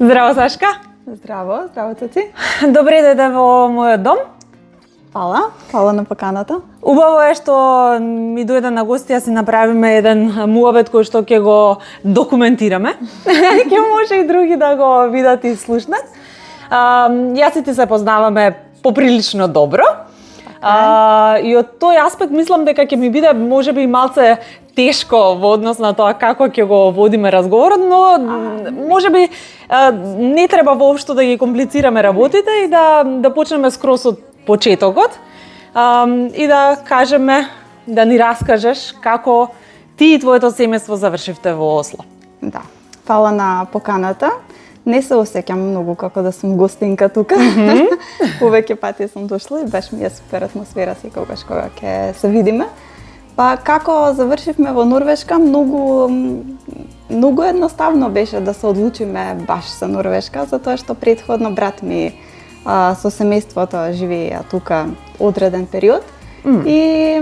Здраво, Сашка. Здраво, здраво Цеци. Добре дојде во мојот дом. Фала на поканата. Убаво е што ми дојде на гости, си направиме еден муабет кој што ќе го документираме. Ќе може и други да го видат и слушнат. Јас и ти се познаваме поприлично добро. И од тој аспект мислам дека ќе ми биде можеби малце тешко во однос на тоа како ќе го водиме разговорот, но можеби не треба воопшто да ги комплицираме работите и да почнеме скроз од почетокот и да кажеме, да ни раскажеш како ти и твоето семејство завршивте во Осло. Да. Фала на поканата. Не се осеќам многу како да сум гостинка тука. Повеќе пати сум дошла и баш ми е супер атмосфера секогаш кога ќе се видиме. Па како завршивме во Норвешка, многу едноставно беше да се одлучиме баш за Норвешка, затоа што претходно брат ми со семејството живееја тука одреден период. Ние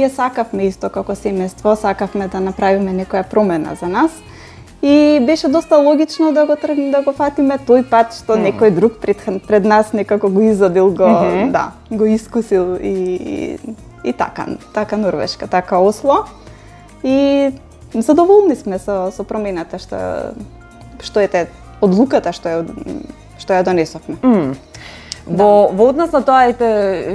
сакавме исто како семејство, сакавме да направиме некоја промена за нас. И беше доста логично да го фатиме тој пат што некој друг пред нас некако го изодил, го искусил и така Норвешка, така Осло. И задоволни сме со промената што е одлуката што ја донесовме. Во однос на тоа,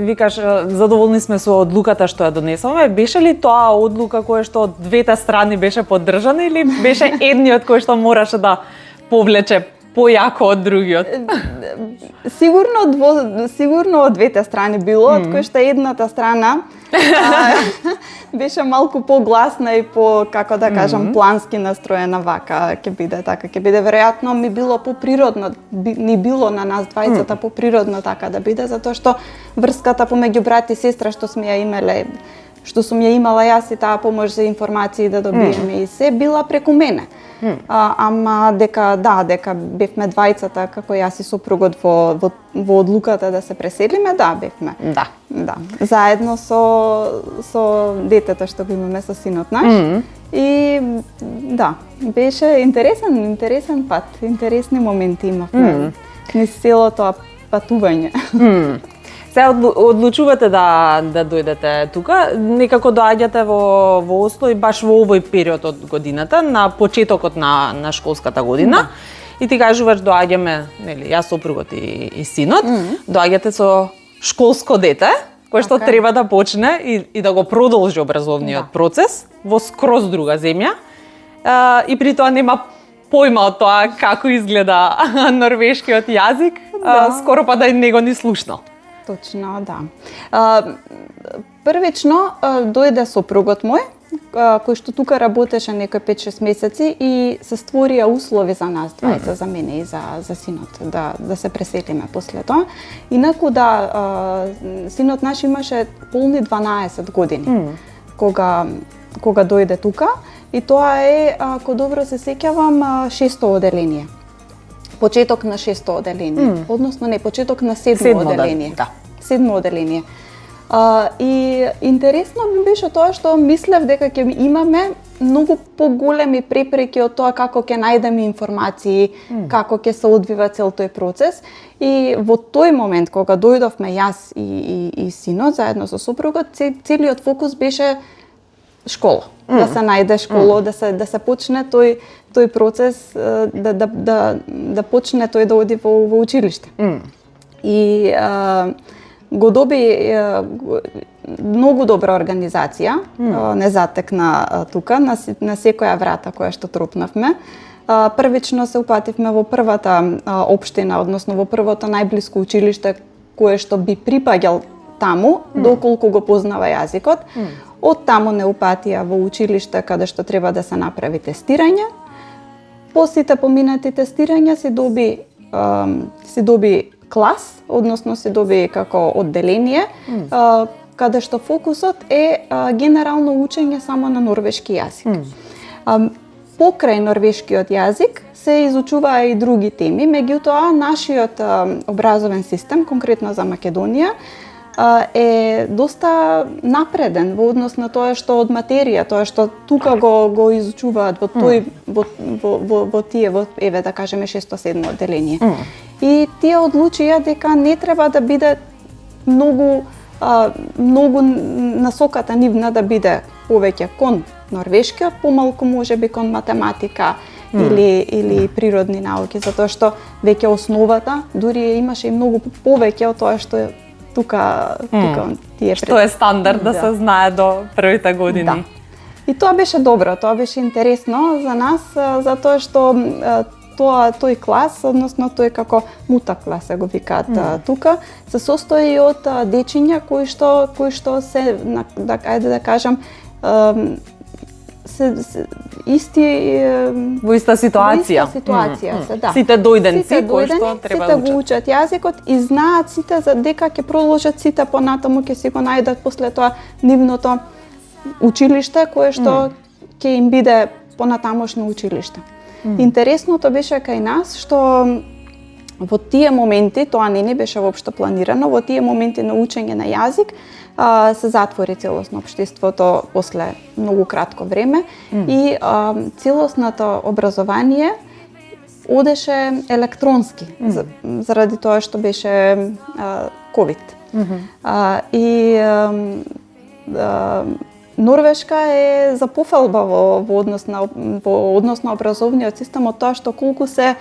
викаш, задоволни сме со одлуката што ја донесовме, беше ли тоа одлука која што од двете страни беше поддржана или беше едниот кој што мораше да повлече појако од другиот? Сигурно од двете страни било, од кој што едната страна беше малку погласна и како да кажам, плански настроена вака, ќе биде така, веројатно ми било поприродно, ни било на нас двајцата поприродно така да биде, затоа што врската помеѓу брат и сестра што сум ја имала јас и таа помош за информации да добиеме и се била преку мене. Ама дека бевме двајцата, како јас и сопругот во одлуката да се преселиме, бевме. Да. Заедно со детето што го имаме, со синот наш. И беше интересен пат, интересни моменти имавме низ целото патување. Се одлучувате да дојдете тука, некако доаѓате во Осло и баш во овој период од годината, на почетокот на школската година. И ти кажуваш доаѓаме, нели, јас сопругот и синот, доаѓате со школско дете, кој што треба да почне и да го продолжи образовниот процес во скроз друга земја. И при тоа нема појма од тоа како изгледа норвешкиот јазик, скоро па да не го ни слушнал. Точно, да. Првично дојде сопругот мој, кој што тука работеше некој 5-6 месеци и се створија услови за нас двајца, за мене и за синот, да се преселиме после тоа. Инаку синот наш имаше полни 12 години кога дојде тука и тоа е, ако добро се сеќавам, 6-то оделение. Почеток на 6-то оделение, односно не, почеток на 7-то оделение. Седмо оделение. И интересно ми беше тоа што мислев дека ќе имаме многу поголеми препреки од тоа како ќе најдеме информации, како ќе се одвива цел тој процес. И во тој момент кога дојдовме јас и синот заедно со сопругот, целиот фокус беше школа. Да се најде школа, да се почне тој процес, да почне тој да оди во училиште. И го доби многу добра организација, не затекна тука, на секоја врата која што тропнавме. Првично се упативме во првата општина, односно во првото најблиско училиште кое што би припаѓал таму, доколку го познава јазикот. Од таму не упатија во училиште каде што треба да се направи тестирање. По сите поминати тестирања се доби клас, односно се доби како одделение, каде што фокусот е генерално учење само на норвешки јазик. Покрај норвешкиот јазик се изучуваа и други теми, меѓутоа нашиот образовен систем, конкретно за Македонија, е доста напреден во однос на тоа што од материја, тоа што тука го изучуваат во тој во тие еве да кажеме 6-7 одделение. И тие одлучија дека не треба да биде многу насоката нивна да биде повеќе кон норвешкиот, помалку можеби кон математика или природни науки, затоа што веќе основата дури имаше и многу повеќе од тоа што тука тие што е стандард да се знае до првите години. Да. И тоа беше добро, тоа беше интересно за нас, затоа што тој клас, односно тој како мута клас се го викаат тука, се состои од дечиња кои што се ајде да кажам исти во иста ситуација. Да. Сите дојденци кои што треба да го учат јазикот и знаат сите за дека ќе продолжат сите понатаму, ќе си го најдат после тоа нивното училиште кое што ќе им биде понатамошно училиште. Интересното беше кај нас што во тие моменти, тоа не беше воопшто планирано, во тие моменти на учење на јазик се затвори целосно општеството после многу кратко време и целосното образование одеше електронски заради тоа што беше ковид. Норвешка е за пофалба во однос на образовниот систем од тоа што колку се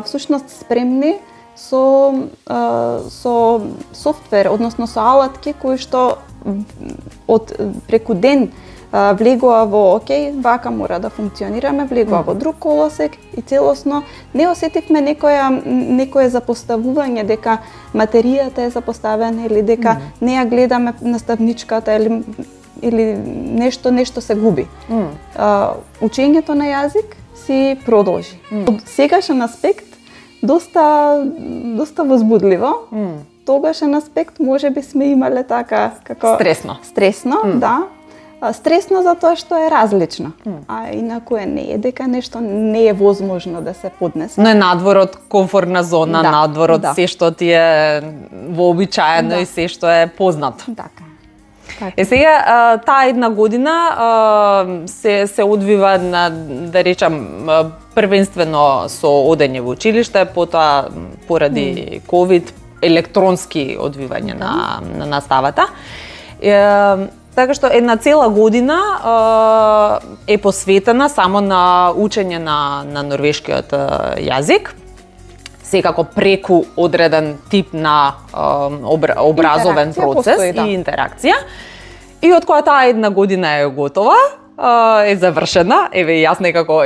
всушност спремни со софтвер, односно со алатки кои што преку ден влегува во вака мора да функционираме, влегува во друг колосек и целосно не осетивме некое запоставување дека материјата е запоставена или дека не ја гледаме наставничката или нешто се губи. Учењето на јазик си продолжи. Од сегашен аспект доста возбудливо. Тогашен аспект можеби сме имале така како стресно, да. Стресно затоа што е различно. А инаку не е дека нешто не е возможно да се поднесе. Но е надвор од комфортна зона, надвор од се што ти е вообичаено и се што е познато. Така. Сега таа една година се одвива на, да речам, првенствено со одење во училиште, потоа поради ковид електронски одвивање на наставата. Така што една цела година е посветена само на учење на норвешкиот јазик, секако преку одреден тип на образовен процес и интеракција. И од која таа една година е готова, е завршена, еве јас некако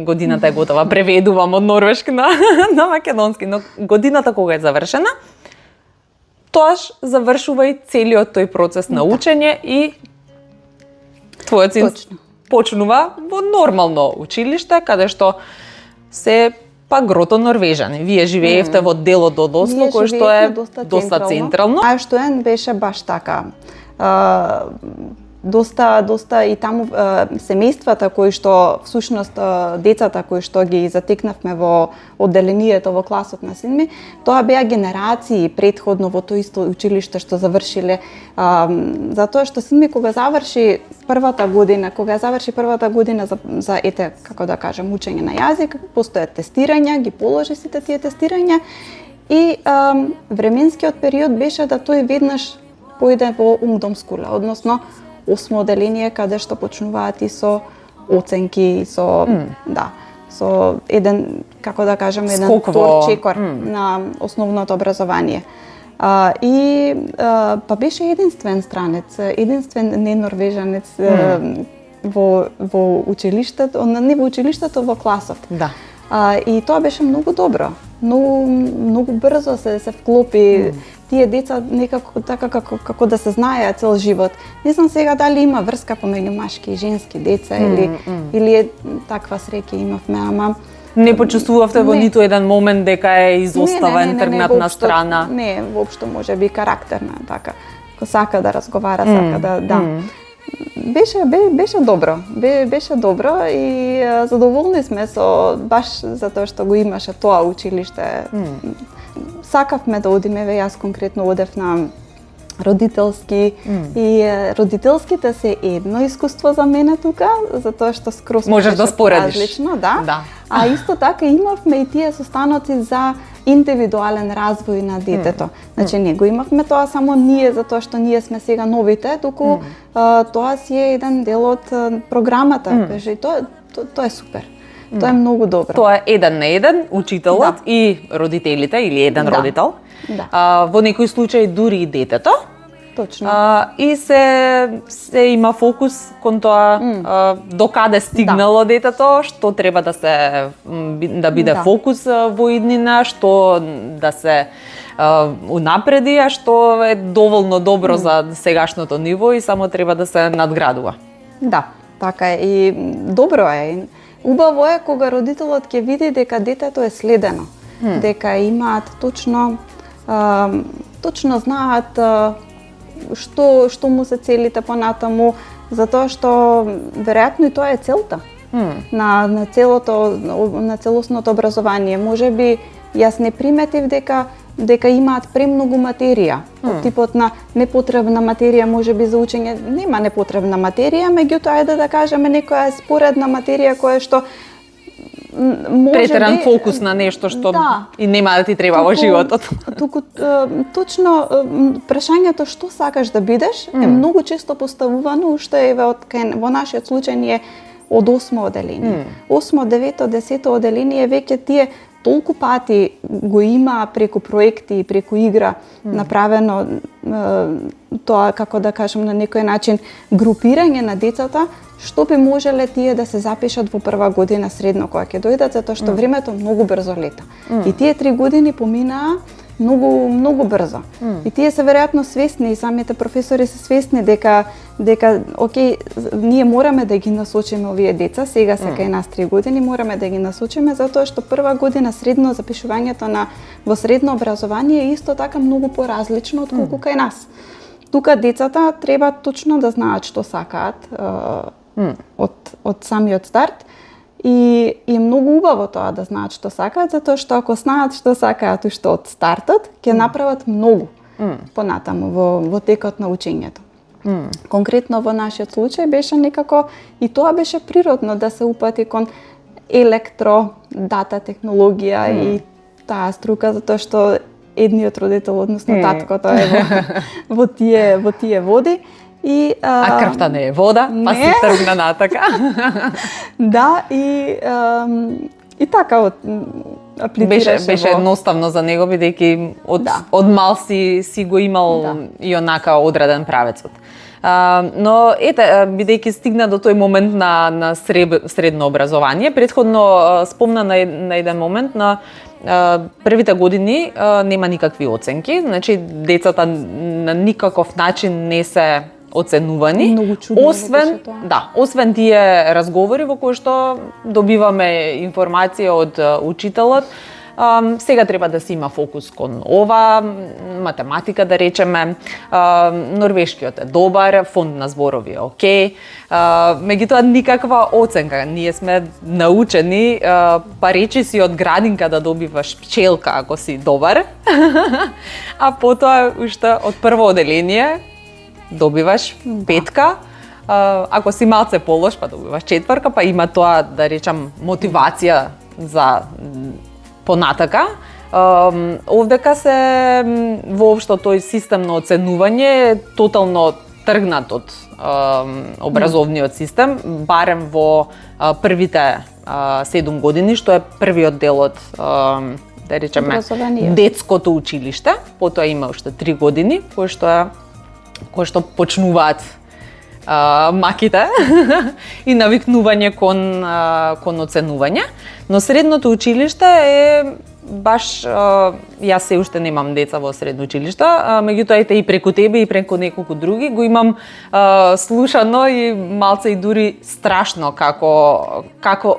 годината е готова, преведувам од норвешки на македонски, но годината кога е завршена, тоаш завршува и целиот тој процес на учење и твојот син почнува во нормално училиште, каде што се грото норвежани. Вие живеевте во делот од Осло, кој што е доста централно. А што беше баш така. Доста и таму семејствата кои што всушност децата кои што ги затекнавме во одделението во класот на син ми, тоа беа генерации претходно во тој исто училиште што завршиле, затоа што син ми кога заврши првата година за ете како да кажам учење на јазик, постојат тестирања, ги положи сите тие тестирања и временскиот период беше да тој веднаш појде во ungdomsskola, односно 8 одделение каде што почнуваат и со оценки, со еден, како да кажам, еден чекор на основното образование. Па беше единствен странец, единствен ненорвежанец во училиштето, не во училиштето, во класот. Да. И тоа беше многу добро. Многу брзо се вклопи. Тие деца некако така како да се знаеа цел живот. Не знам сега дали има врска помеѓу машки и женски деца или е таква среќа имавме, ама не почувствувавте во ниту еден момент дека е изостава интернетна страна? Не, воопшто можеби карактерна така. Ко сака да разговара, сака да. Беше добро и задоволни сме баш затоа што го имаше тоа училиште. Сакавме да одиме, јас конкретно одев на родителски и родителските се едно искуство за мене тука, затоа што скроз можеш да споредиш. Различно, да. Да. А исто така имавме и тие состаноци за индивидуален развој на детето. Значи не го имавме тоа само ние затоа што ние сме сега новите, туку тоа си е еден дел од програмата. И тоа е супер. Тоа е многу добро. Тоа е еден на еден, учителот и родителите или еден родител. Да. Во некои случаи дури и детето. Точно. И се има фокус кон тоа докаде стигнало детето, што треба да биде фокус во иднина, што да се унапреди, а што е доволно добро за сегашното ниво и само треба да се надградува. Да, така е. И добро е. Убаво е кога родителот ќе види дека детето е следено, дека имаат точно знаат што му се целите понатаму, затоа што веројатно и тоа е целта на целосното образование. Можеби јас не приметив дека имаат премногу материја, од типот на непотребна материја можеби за учење. Нема непотребна материја, меѓутоа ајде да кажеме некоја споредна материја која што претеран фокус на нешто што и нема да ти треба во животот. Туку точно прашањето што сакаш да бидеш е многу често поставувано уште во нашиот случај ние од 8 оделение. 8, 9, 10 оделение веќе тие толку пати го има преку проекти и преку игра направено тоа, како да кажем, на некој начин групирање на децата, што би можеле тие да се запишат во прва година средно кога ќе дојдат, затоа што времето многу брзо лета. И тие 3 години поминаа многу брзо. И тие се веројатно свесни, и самите професори се свесни дека окей, ние мораме да ги насочиме овие деца, сега се кај нас 3 години, мораме да ги насочиме затоа што прва година средно запишувањето во средно образование е исто така многу поразлично од колку кај нас. Тука децата треба точно да знаат што сакаат од самиот старт. И е многу убаво тоа да знаат што сакаат, затоа што ако знаат што сакаат уште од стартот, ќе направат многу понатаму во текот на учењето. Конкретно во нашиот случај беше некако, и тоа беше природно да се упати кон електро, дата технологија и таа струка, затоа што едниот родител, односно таткото е во тие води. А крвта не е вода, па си тргна натака. Да, и така аплицираше. Беше едноставно за него, бидејќи од мал си го имал и онака одреден правецот. Но ете, бидејќи стигна до тој момент на средно образование, претходно спомна на еден момент на првите години нема никакви оценки, значи децата на никаков начин не се оценувани, освен тие разговори во кои што добиваме информација од учителот. Сега треба да се има фокус кон ова, математика да речеме, норвешкиот е добар, фонд на зборови е окей, меѓутоа никаква оценка. Ние сме научени, па речи си од градинка да добиваш пчелка ако си добар, а потоа уште од прво оделение добиваш петка, ако си малце полош, па добиваш четврка, па има тоа, да речам, мотивација за понатака. Овдека се воопшто тој систем на оценување е тотално тргнат од образовниот систем, барем во првите 7 години, што е првиот дел од да речеме детското училиште, потоа има уште 3 години кои што почнуваат маките и навикнување кон оценување, но средното училиште е баш јас се уште немам деца во средно училиште, меѓутоа ете и преку тебе и преку неколку други го имам слушано и малце и дури страшно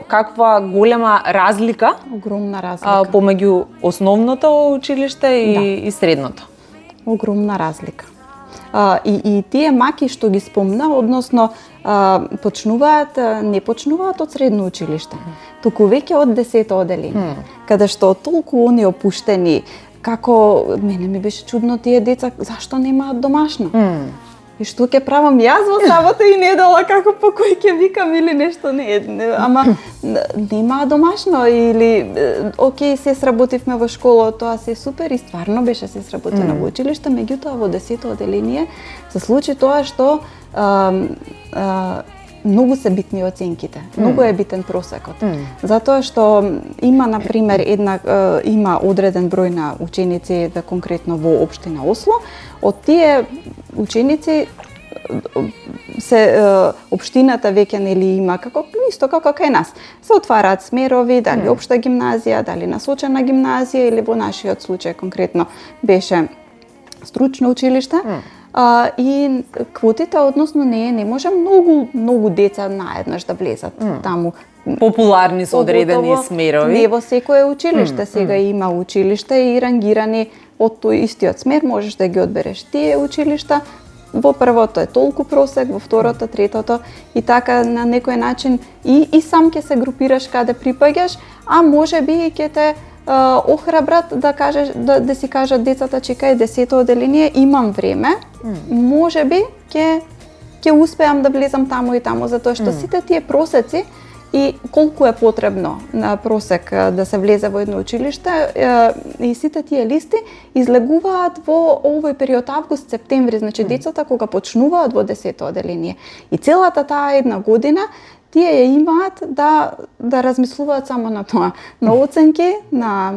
каква голема разлика, огромна разлика помеѓу основното училиште и средното. Огромна разлика. И тие маки што ги спомна, односно не почнуваат од средно училиште, туку веќе од 10-то оделение, каде што толку они опуштени, како мене ми беше чудно тие деца зашто немаат домашно. И што ќе правам јас во сабота и недела, како по кој ќе викам или нешто, ама нема домашно или окей, се сработивме во школа, тоа се супер и стварно беше се сработено во училиште, меѓутоа во 10-то оделение се случи тоа што многу се битни оценките, многу е битен просекот. Затоа што има, например, има одреден број на ученици, конкретно во општина Осло, од тие ученици општината веќе нели има исто како кај нас. Се отвараат смерови, дали општа гимназија, дали насочена гимназија или во нашиот случај конкретно беше стручно училиште. И квотите, односно не може многу деца наеднаш да влезат таму. Популарни со одредени смерови. Не во секое училиште, сега има училиште и рангирани од тој истиот смер, можеш да ги одбереш тие училишта. Во првото е толку просек, во второто, третото и така на некој начин и сам ќе се групираш каде припаѓаш, а можеби ќе те охрабрат да кажеш да си кажат децата чекај 10-то оделение, имам време, можеби ќе успеам да влезам таму и таму, затоа што сите тие просеци и колку е потребно на просек да се влезе во едно училиште и сите тие листи излегуваат во овој период август-септември, значи децата кога почнуваат во 10-то оделение. И целата таа една година тие ја имаат да размислуваат само на тоа, на оценки, на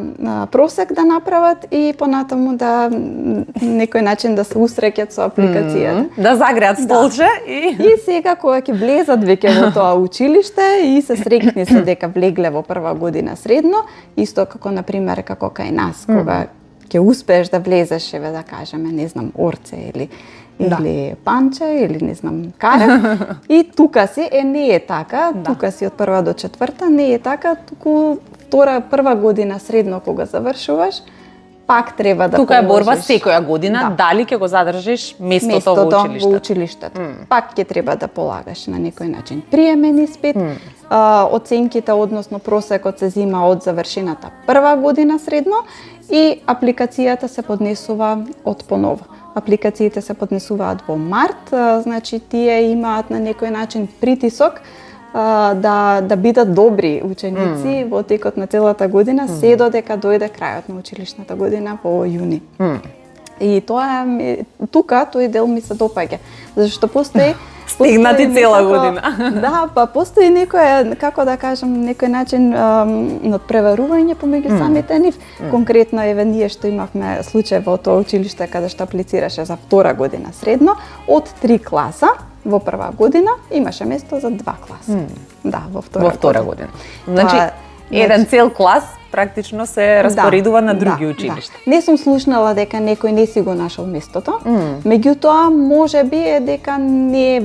просек да направат и понатаму да некој начин да се усреќат со апликацијата. Да загреат столче И сега кога ќе влезат веќе во тоа училиште и се среќни се дека влегле во прва година средно, исто како на пример како кај нас, кога ќе успееш да влезеш, еве да кажеме, не знам, Орце или Панче или не знам Карев. И тука си не е така, тука си од прва до четврта, не е така, туку прва година средно кога завршуваш, пак треба да тука е борба секоја година, дали ќе го задржиш местото во училиштето. Пак ќе треба да полагаш на некој начин приемен испит, оценките, односно просекот се зима од завршената прва година средно и апликацијата се поднесува од понова. Апликациите се поднесуваат во март, значи тие имаат на некој начин притисок да бидат добри ученици во текот на целата година, се додека дојде крајот на училишната година во јуни. И тоа тука тој дел ми се допаѓа, зашто постои стигнати цела година. Да, па постои некој, како да кажам, некој начин надпреварување помеѓу самите нив. Конкретно еве ние што имавме случај во тоа училиште каде што аплицираше за втора година средно, од 3 класа во прва година имаше место за 2 класа. Да, во втора година. Значи еден цел клас практично се распоредува на други училишта. Не сум слушнала дека некој не си го нашол местото, меѓутоа можеби е дека не е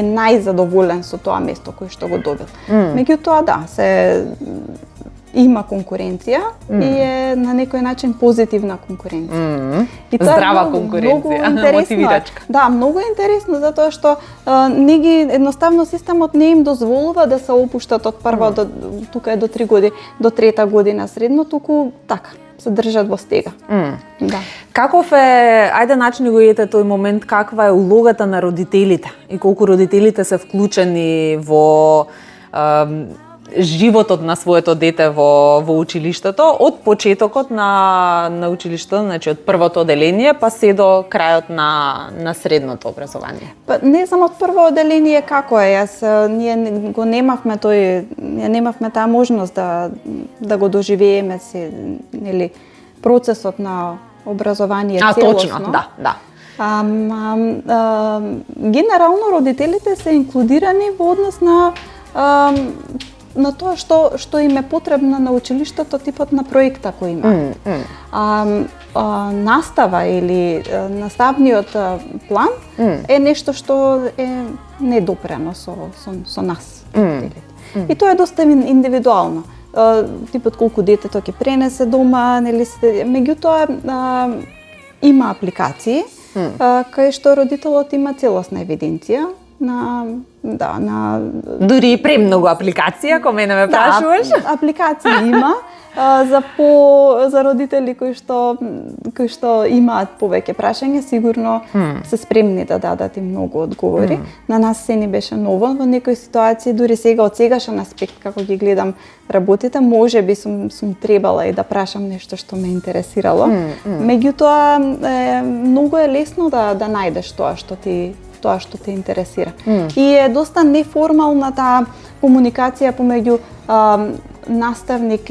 најзадоволен со тоа место кој што го добил. Меѓутоа има конкуренција и е на некој начин позитивна конкуренција. И тоа здрава конкуренција, мотивирачка. Да, многу е интересно затоа што едноставно системот не им дозволува да се опуштат од прва до тука е до 3 години, до трета година средно, туку така се држат во стега. Да. Каков е, ајде начини го ете тој момент, каква е улогата на родителите и колку родителите се вклучени во животот на своето дете во училиштето од почетокот на училиштето, значи од првото оделение па се до крајот на средното образование. Па не само од прво оделение како е, ние го немавме немавме таа можност да го доживееме се, нели, процесот на образование целосно. Точно, да. Генерално родителите се инклудирани во однос на тоа што им е потребно на училиштето, типот на проекта кој има. Настава или наставниот план е нешто што е недопрено со нас. И тоа е доста индивидуално. Типот колку детето ќе пренесе дома, нели, меѓутоа има апликации кај што родителот има целосна евиденција дури и премногу апликација, ако мене ме прашуваш. Да, апликации има, за родители кои што имаат повеќе прашања, сигурно се спремни да дадат и многу одговори. На нас се ни беше ново во некои ситуации, дури сега од сегашен аспект како ги гледам работите, можеби сум требала и да прашам нешто што ме интересирало. Меѓутоа многу е лесно да најдеш тоа што те интересира. И е доста неформална таа комуникација помеѓу наставник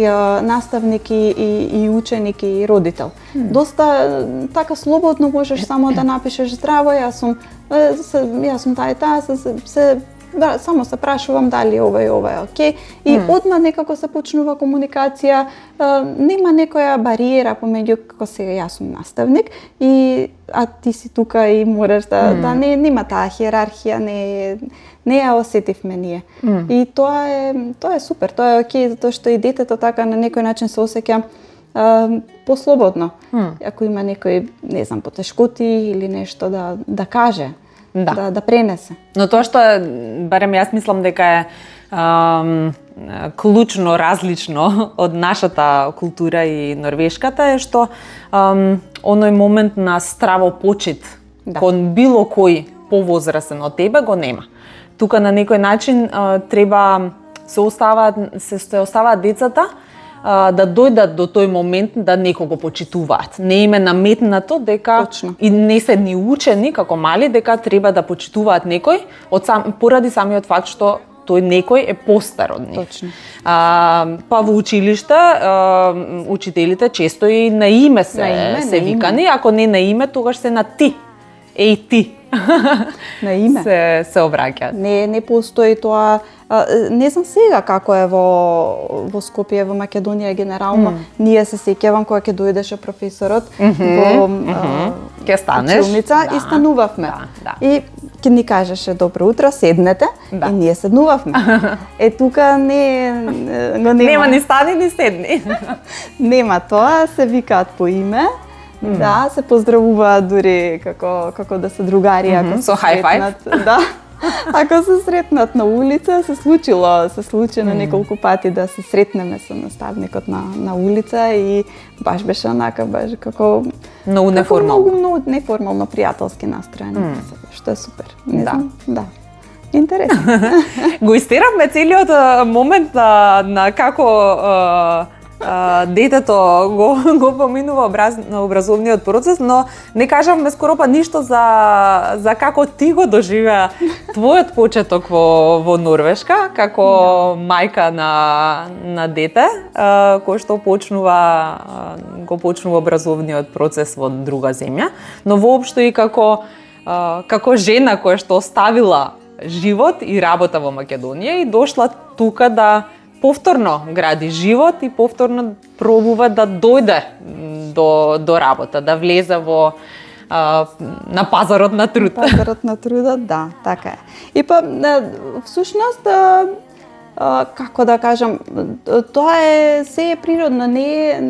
и ученик и родител. Доста така слободно можеш само да напишеш здраво, јас сум таа и таа, само се прашувам дали ова е окей. И одма некако се почнува комуникација, нема некоја бариера помеѓу како сега јас сум наставник а ти си тука и мораш да нема таа хиерархија, не ја осетивме ние. И тоа е супер, тоа е окей, затоа што и детето така на некој начин се осеќа послободно. Ако има некој, не знам, потешкоти или нешто да каже. Да пренесе. Но тоа што барем јас мислам дека е клучно различно од нашата култура и норвешката е што оној момент на здраво почит кон било кој повозрасен од тебе го нема. Тука на некој начин треба се оставаат децата да дојдат до тој момент да некого почитуваат. Не им е наметнато дека и не се ни учени како мали дека треба да почитуваат некој поради самиот факт што тој некој е постар од нив. Па во училиште учителите често и на име се викани, ако не на име тогаш се на ти. Еј ти. На име се обраќаат. Не постои тоа. Не знам сега како е во Скопје, во Македонија генерално. Ние се сеќавам кога ќе дојдеше професорот во ќе станеш училница и станувавме. И ќе ни кажеше добро утро, седнете и ние седнувавме. Тука нема ни стани ни седни. Нема тоа, се викаат по име. Да, се поздравуваат дури како да се другари, ако со high five. Да. Ако се сретнат на улица, се случи на неколку пати да се сретнеме со наставникот на улица и баш беше онака, баш како многу неформално. Многу неформално пријателски настроен, што е супер. Да. Интересно. Го истеравме целиот момент на како детето го поминува образовниот процес, но не кажавме скоро па ништо за како ти го доживеа твојот почеток во Норвешка, како мајка на дете, кој што го почнува образовниот процес во друга земја, но воопшто и како жена која што оставила живот и работа во Македонија и дошла тука да повторно гради живот и повторно пробува да дојде до работа, да влезе на пазарот на труд. Пазарот на трудот, да, така е. И па всушност како да кажам, тоа се е природно, не е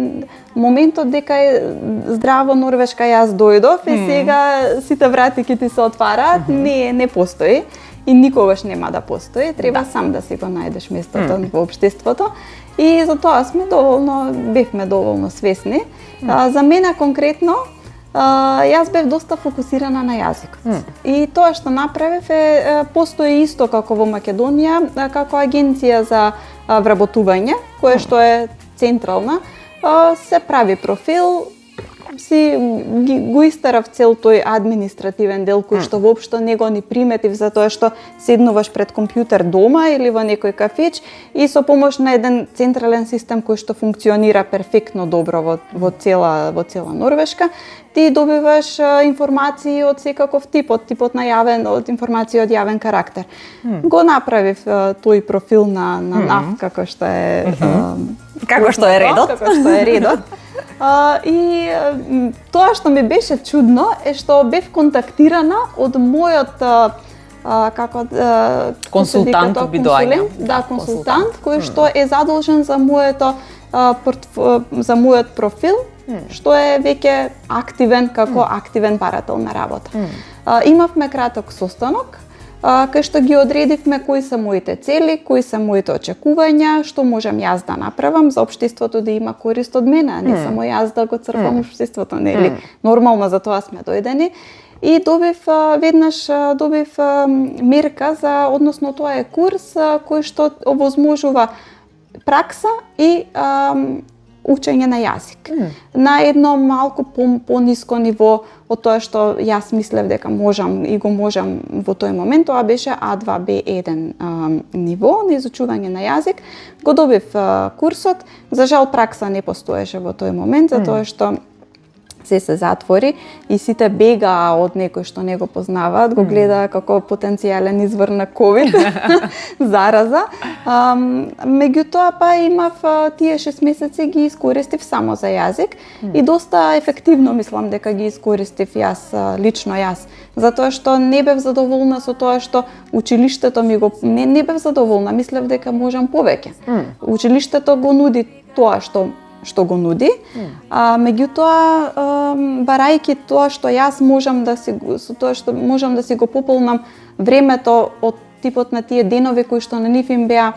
моментот дека е здраво Норвешка јас дојдов и сега сите врати ќе ти се отвараат, не постои. И никогаш нема да постои, треба сам да си го најдеш местото во општеството. И за тоа бевме доволно свесни. За мене конкретно, јас бев доста фокусирана на јазикот. И тоа што направив постои исто како во Македонија, како агенција за вработување, кое што е централна, се прави профил, го истарав цел тој административен дел кој што воопшто не го ни приметив затоа што седнуваш пред компјутер дома или во некој кафич и со помош на еден централен систем кој што функционира перфектно добро во цела Норвешка, ти добиваш информации од секаков тип, од типот на од информации од јавен карактер. Го направив тој профил на НАФ како што е редот. И тоа што ми беше чудно е што бев контактирана од мојот консултант консултант кој што е задолжен за мојот профил, што е веќе активен како активен барател на работа. Имавме краток состанок кај што ги одредивме кои се моите цели, кои се моите очекувања, што можам јас да направам за општеството да има корист од мене, а не само јас да го црпам општеството, нели? Нормално за тоа сме дојдени. И добив мерка односно тоа е курс кој што овозможува пракса и учење на јазик. На едно малку пониско ниво од тоа што јас мислев дека можам и го можам во тој момент, тоа беше А2, Б1 ниво на изучување на јазик. Го добив курсот, за жал пракса не постоеше во тој момент, затоа што се затвори и сите бегаа од некој што не го познаваат, го гледа како потенцијален извор на ковид зараза. Меѓутоа па имав тие 6 месеци ги искористив само за јазик и доста ефективно мислам дека ги искористив лично јас, затоа што не бев задоволна со тоа што училиштето ми го не бев задоволна, мислев дека можам повеќе. Училиштето го нуди тоа што го нуди, меѓутоа барајќи тоа што јас можам да си го пополнам времето од типот на тие денови кои што на нив им беа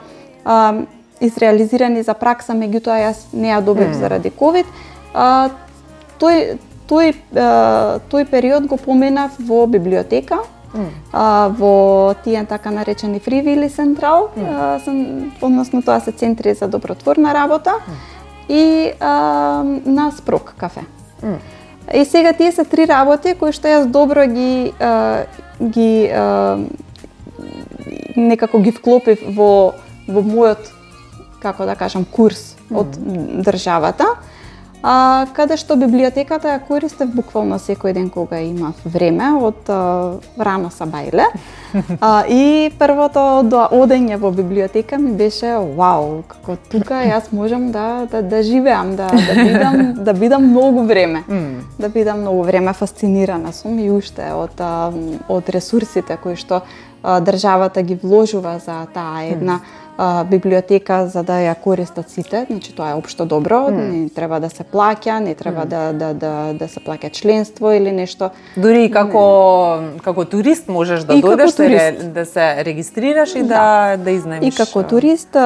изреализирани за пракса, меѓутоа јас не ја добив заради ковид. Тој период го поменав во библиотека, во тие така наречени Фривили Централ, односно тоа се центри за добротворна работа, и на Спрок кафе. И сега тие се 3 работи кои што јас добро некако ги вклопив во мојот, како да кажам, курс од државата, каде што библиотеката ја користев буквално секој ден кога имав време, од рано сабајле. И првото одење во библиотека ми беше вау, како тука јас можам да живеам, да бидам многу време. Да бидам многу време, фасцинирана сум и уште од ресурсите кои што државата ги вложува за таа една библиотека за да ја користат сите, значи тоа е општо добро, не треба да се плаќа, не треба да се плаќа членство или нешто. Дури и како турист можеш да дојдеш да се регистрираш и да изнајмиш. И како турист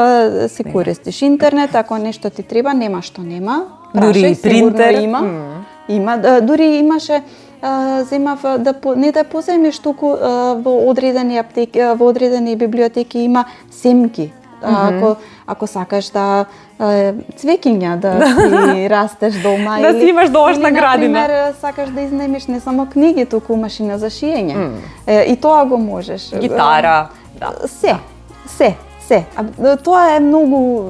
си користиш интернет, ако нешто ти треба, нема што нема. Дури и принтер има, дури имаше земав не да позајмиш туку во одредени аптеки, во одредени библиотеки има семки. Ако сакаш да цвеќиња да си растеш дома да си имаш домашна градина. Например, сакаш да изнајмиш не само книги, туку машина за шиење. И тоа го можеш. Гитара, да. Се. Тоа е многу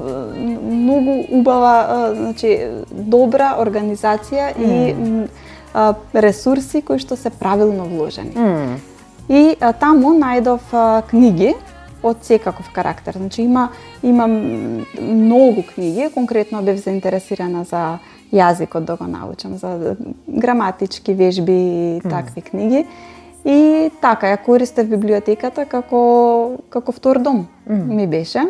убава, значи добра организација и ресурси кои што се правилно вложени. И таму најдов книги од секаков карактер. Значи имам многу книги, конкретно бев заинтересирана за јазикот да го научам, за граматички вежби и такви книги. И така ја користев библиотеката како втор дом ми беше.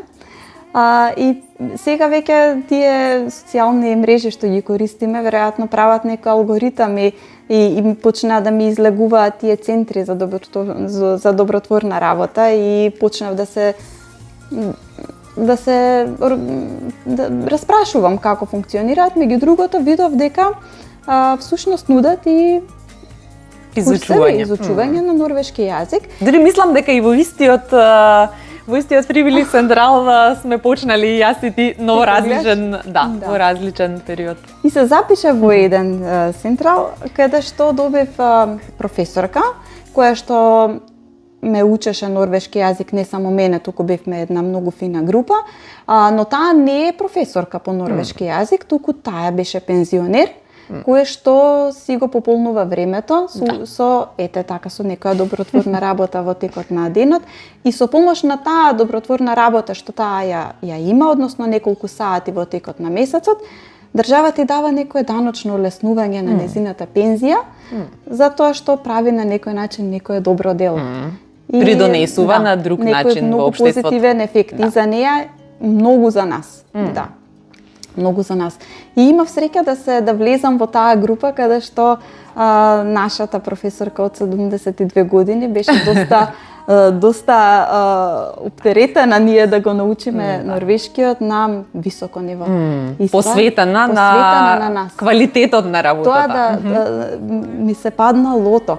И сега веќе тие социјални мрежи што ги користиме, веројатно прават некој алгоритам и почнаа да ми излегуваат тие центри за добротворна работа и почнав да распрашувам како функционираат, меѓу другото видов дека всушност нудат и изучување на норвешки јазик. Дори мислам дека и во истиот Фривили Централ сме почнали јас и ти, но во различен период. И се запиша во еден централ, каде што добив професорка, која што ме учеше норвешки јазик, не само мене, туку бевме една многу фина група, но таа не е професорка по норвешки јазик, туку таа беше пензионер, кое што си го пополнува времето со некоја добротворна работа во текот на денот и со помош на таа добротворна работа што таа ја има, односно неколку сати во текот на месецот, државата ти дава некое даночно олеснување на незината пензија, затоа што прави на некој начин некое добро дело. Придонесува на друг начин во општеството. Некој позитивен ефект и за неја, многу за нас. Да. Многу за нас. И имав среќа да влезам во таа група каде што нашата професорка од 72 години беше доста доста оптеретена ние да го научиме норвешкиот на високо ниво. Посветена на нас. Квалитетот на работата. Тоа ми се падна лото.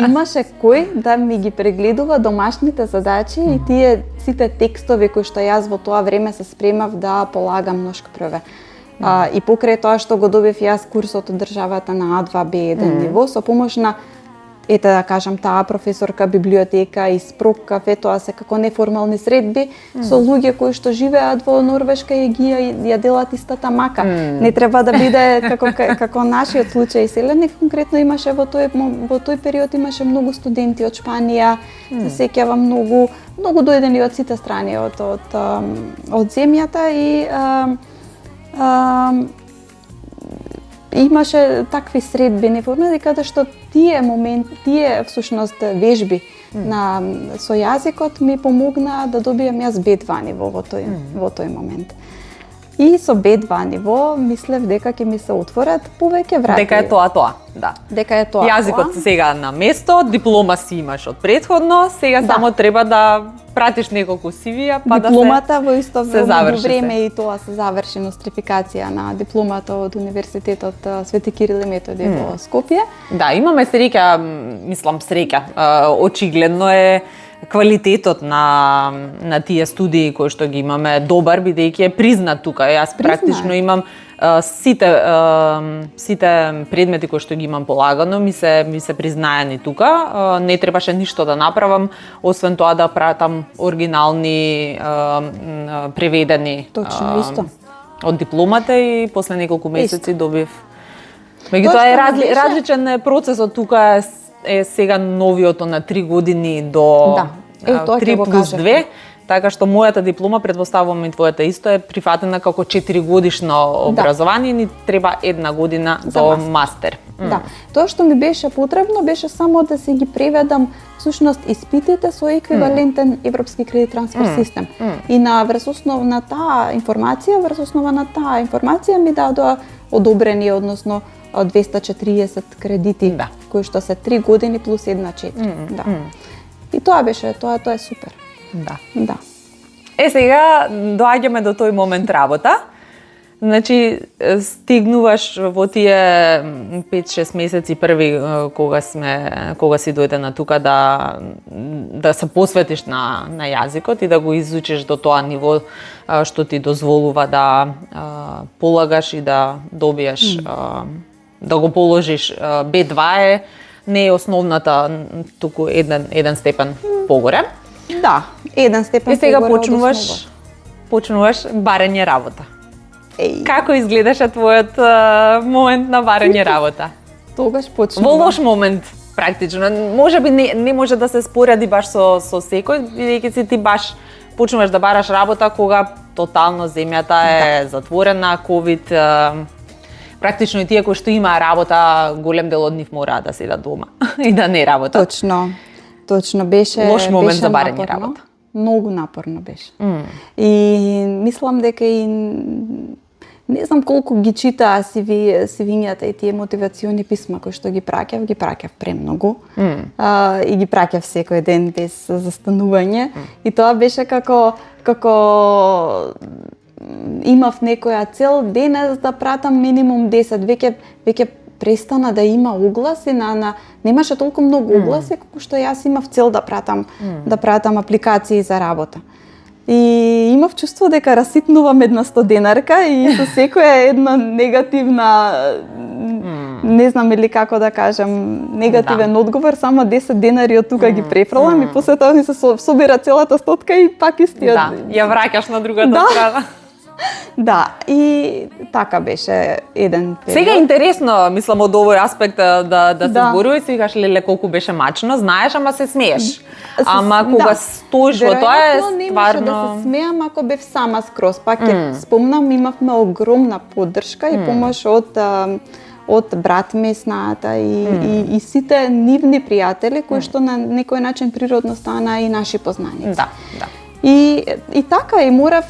Имаше кој да ми ги прегледува домашните задачи и тие сите текстови кои што јас во тоа време се спремав да полагам множко прве. И покрај тоа што го добив јас курсот од државата на А2, Б1 ниво, со помош на да кажам, таа професорка, библиотека и спрок кафе, тоа се како неформални средби со луѓе кои што живеат во Норвешка и ја делат истата мака. Не треба да биде како нашиот случај. Селеник конкретно имаше во тој период имаше многу студенти од Шпанија, се сеќавам многу дојдени од сите страни од земјата и имаше такви средби неформални каде што тие всушност вежби со јазикот ми помогнаа да добијам јас B2 ниво во тој момент. И со B2 ниво мислев дека ќе ми се отворат повеќе врати. Дека е тоа, да. Дека е тоа. Јазикот сега на место, диплома си имаш од претходно, сега само треба да пратиш неколку CV-а па дипломата во исто време и тоа се заврши нострификација на дипломата од Универзитетот Свети Кирил и Методи во Скопје. Да, имаме среќа, мислам среќа. Очигледно е квалитетот на тие студии кои што ги имаме добар, бидејќи е признат тука. Јас практично имам сите предмети кои што ги имам полагано ми се признаени тука. Не требаше ништо да направам, освен тоа да пратам оригинални преведени точно исто од дипломата и после неколку месеци добив. Меѓутоа е различен процесот тука е сега новиото на 3 години до 3 плюс 2, така што мојата диплома, предпоставувам и твојата исто, е прифатена како 4 годишно образование, ни треба 1 година до мастер. Да, тоа што ми беше потребно беше само да се ги преведам всушност испитите со еквивалентен европски кредит трансфер систем. И врз основа на таа информација ми дадоа одобрени, односно 240 кредити, кои што се 3 години плюс 1-4. И тоа е супер. Да. Сега доаѓаме до тој момент работа. Значи, стигнуваш во тие 5-6 месеци први кога си дојде на тука да се посветиш на јазикот и да го изучиш до тоа ниво што ти дозволува да полагаш и да добиеш да го положиш. B2 не е основната, туку еден степен погоре. Да, еден степен и сега погоре. почнуваш барење работа. Како изгледаше твојот момент на барење работа? Тогаш почнува. Во лош момент, практично. Можеби не може да се спореди баш со секој, бидејќи си ти баш почнуваш да бараш работа кога тотално земјата е затворена, ковид. Практично и тие кои што имаа работа, голем дел од нив мораа да седат дома и да не работат. Точно беше лош момент за барење работа. Многу напорно беше. И мислам дека и не знам колку ги читаа CV-њата и тие мотивациони писма кои што ги праќав премногу. И ги праќав секој ден без застанување. И тоа беше како имав некоја цел денес да пратам минимум 10, веќе престана да има огласи немаше толку многу огласи колку што јас имав цел да пратам апликации за работа. И имав чувство дека раситнувам една 100 денарка и со секоја една негативна не знам или како да кажам, негативен одговор, само 10 денари од тука ги префрлам и после тоа ми се собира целата стотка и пак истиот. Да, ја враќаш на другата страна. Да, и така беше еден период. Сега е интересно, мислам, од овој аспект да се зборува и си кажеш, леле, колку беше мачно, знаеш, ама се смееш. Ама кога стоиш во тоа е стварно... немаше да се смеам ако бев сама скроз. Пак ќе спомнам, имавме огромна поддршка и помош од брат ми, снаата и сите нивни пријатели кои што на некој начин природно стана и наши познаници. Да. И така и морав,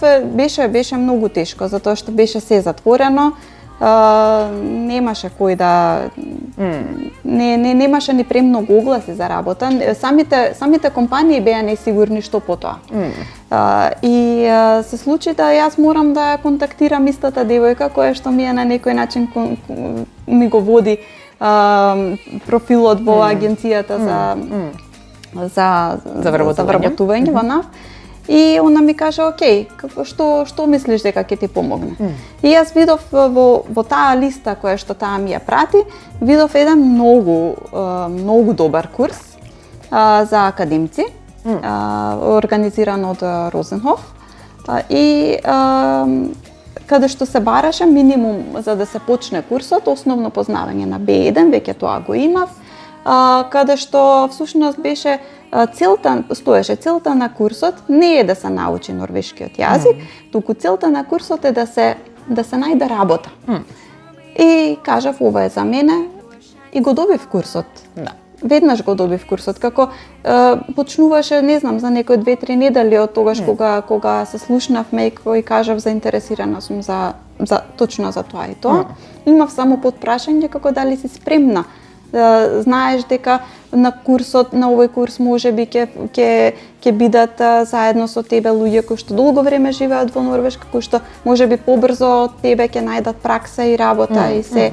беше многу тешко затоа што беше се затворено. Немаше кој Немаше ни премногу огласи за работа. Самите компании беа несигурни што по тоа. Се случи да јас морам да контактирам истата девојка која што ми е на некој начин ми го води профилот во агенцијата за вработување во НАФ. И она ми кажа, окей, што мислиш дека ќе ти помогне? И јас видов во таа листа која што таа ми ја прати, видов еден многу добар курс за академци, организиран од Розенхоф. И каде што се бараше минимум за да се почне курсот, основно познавање на B1, веќе тоа го имав, каде што всушност беше целта на курсот не е да се научи норвешкиот јазик, туку целта на курсот е да се најде работа. И кажав, ова е за мене, и го добив курсот. Веднаш го добив курсот, како почнуваше, не знам, за некои 2-3 недели од тогаш кога се слушнавме и кажав заинтересирана сум точно за тоа и тоа. Имав само подпрашање како дали си спремна. Знаеш дека на овој курс можеби ќе бидат заедно со тебе луѓе кои што долго време живеат во Норвешка, кои што можеби побрзо од тебе ќе најдат пракса и работа и се.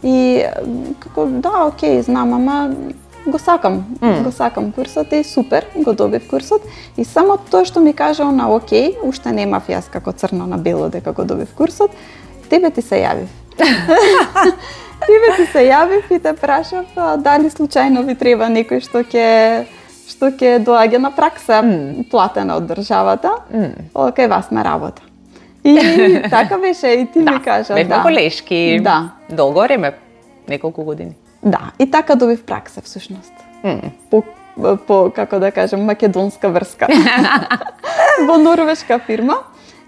И како да, окей, знам, ама го сакам курсот и супер, го добив курсот. И само тоа што ми кажа она, окей, уште немав јас како црно на бело дека го добив курсот, тебе ти се јавив. Тебе ти се јавив и те прашав дали случајно ви треба некој што ќе доаѓа на пракса платена од државата, кај вас на работа. И така беше и ти ми кажа. Бевме колешки, долго време, неколку години. Да, и така добив пракса всушност. По како да кажем, македонска врска. Во норвешка фирма,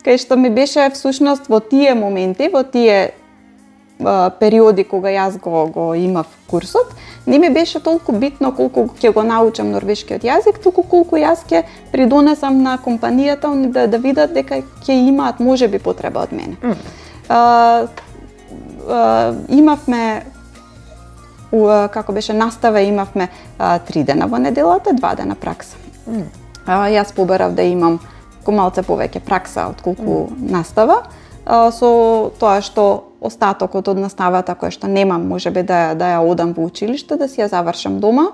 кај што ми беше всушност во тие моменти, во тие периоди кога јас го имав курсот, не ми беше толку битно колку ќе го научам норвешкиот јазик, туку колку јас ќе придонесам на компанијата да видат дека ќе имаат можеби потреба од мене. Имавме како беше настава, имавме 3 дена во неделата, 2 дена пракса. Јас побарав да имам малце повеќе пракса отколку настава, со тоа што остатокот од наставата која што немам, можеби да ја одам во училиште, да си ја завршам дома,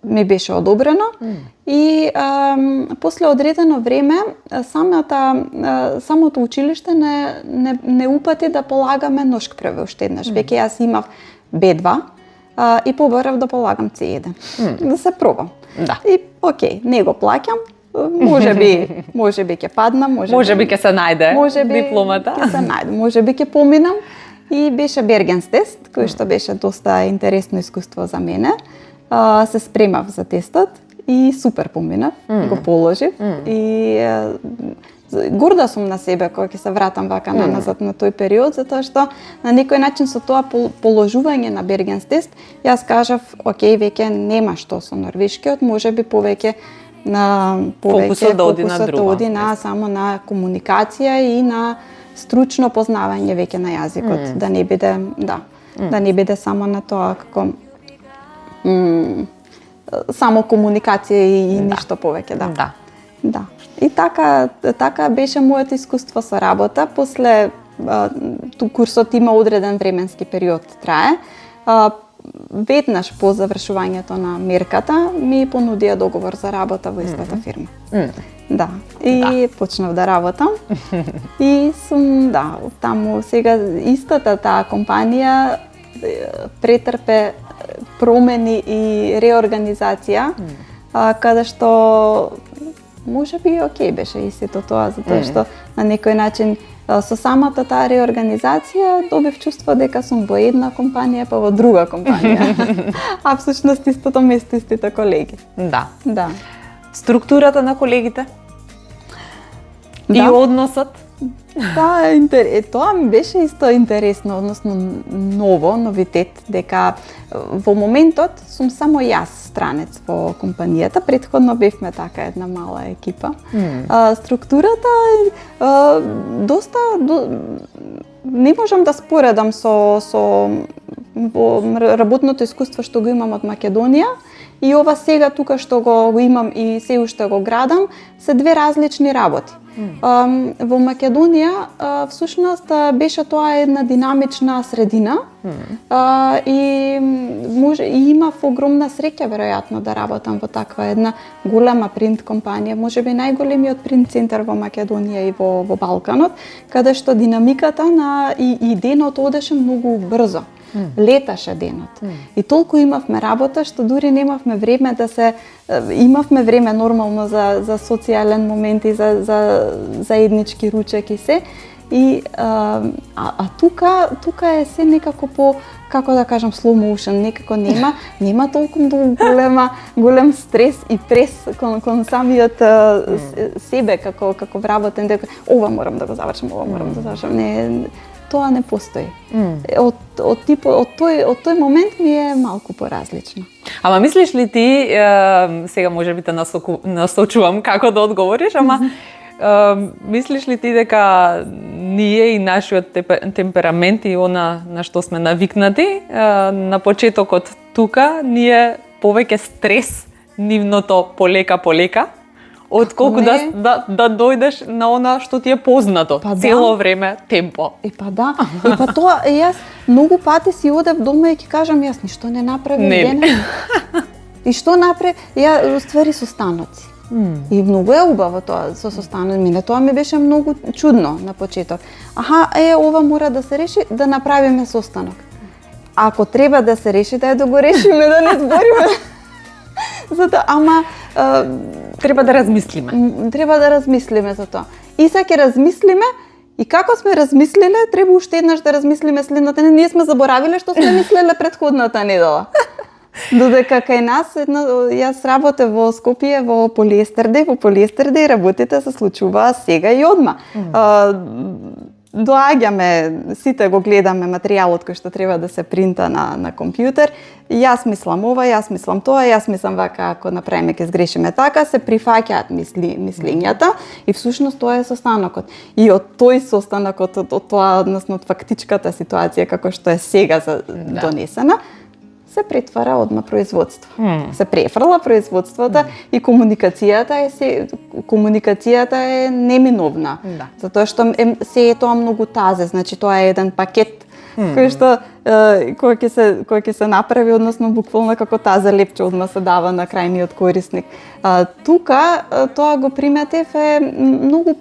ми беше одобрено. И после одредено време самото училиште не упати да полагаме ношк преве уште еднаш. Веќе јас имав B2 и побарав да полагам C1. Да се пробам. И окей, не го плаќам. Можеби ќе паднам, можеби ќе се најде дипломата. Ќе се најде, можеби ќе поминам. И беше Бергенс тест, кој што беше доста интересно искуство за мене. Се спремав за тестот и супер поминав, го положив. И горда сум на себе кога ќе се вратам вака назад на тој период, затоа што на некој начин со тоа положување на Бергенс тест, јас кажав, окей, веќе нема што со норвешкиот, можеби повеќе фокусот да оди на само на комуникација и на стручно познавање веќе на јазикот, да не биде само на тоа како само комуникација и ништо повеќе, Да. И така беше моето искуство со работа. После курсот има одреден временски период трае. Веднаш по завршувањето на мерката ми понудија договор за работа во истата фирма. И почнав да работам. И сум, таму сега истата таа компанија претрпе промени и реорганизација, каде што можеби окей беше и сето тоа, затоа што на некој начин со самата таа реорганизација добив чувство дека сум во една компанија па во друга компанија. А всушност истото место, истите колеги. Да. Структурата на колегите? И односот? Тоа ми беше исто интересно, односно новитет, дека во моментот сум само јас странец во компанијата, претходно бевме така една мала екипа. Структурата доста не можам да споредам со во работното искуство што го имам од Македонија и ова сега тука што го имам и се уште го градам, се две различни работи. Во Македонија всушност беше тоа една динамична средина и имав огромна среќа веројатно да работам во таква една голема принт компанија, можеби најголемиот принт центар во Македонија и во Балканот, каде што динамиката и денот одеше многу брзо. Леташе денот. И толку имавме работа што дури немавме време да се имавме време нормално за социјален момент и за заеднички ручек и се. И тука е се некако по, како да кажам, slow motion, некако нема толку многу голем стрес и прес кон самиот себе како вработен дека ова морам да го завршам, ова морам да завршам. Не, тоа не постои. Од тој момент ми е малку поразлично. Ама мислиш ли ти, сега можеби те насочувам како да одговориш, ама мислиш ли ти дека ние и нашиот темперамент и она на што сме навикнати, на почетокот тука ние повеќе стрес, нивното полека, отколку да дојдеш на она што ти е познато, цело време темпо. Да. Тоа јас многу пати си одев дома и ќе кажам јас ништо не направив денес. И што направив? Ја ствари состаноци. И многу е убаво тоа со состаноци. Тоа ми беше многу чудно на почеток. Ова мора да се реши, да направиме состанок. Ако треба да се реши, да го решиме, да не збориме. Треба да размислиме. Треба да размислиме за тоа. И сега ќе размислиме, и како сме размислиле, треба уште еднаш да размислиме следната. Ние сме заборавиле што сме мислеле претходната недела. Додека кај нас, јас работев во Скопје, во Полиестерде, работите се случуваа сега и одма. Доаѓаме, сите го гледаме материјалот кој што треба да се принта на компјутер. Јас мислам ова, јас мислам тоа, јас мислам вака, ако направиме ќе сгрешиме така, се прифаќаат мислењата и всушност тоа е состанокот. И од тој состанокот, од тоа, односно од фактичката ситуација како што е сега донесена, се претвара одма производство. Се префрла производството и комуникацијата е неминовна. Затоа што се е тоа многу тазе, значи тоа е еден пакет кој што кој ќе се направи, односно буквално како тазе лепче одма се дава на крајниот корисник. Тука тоа го приметив е многу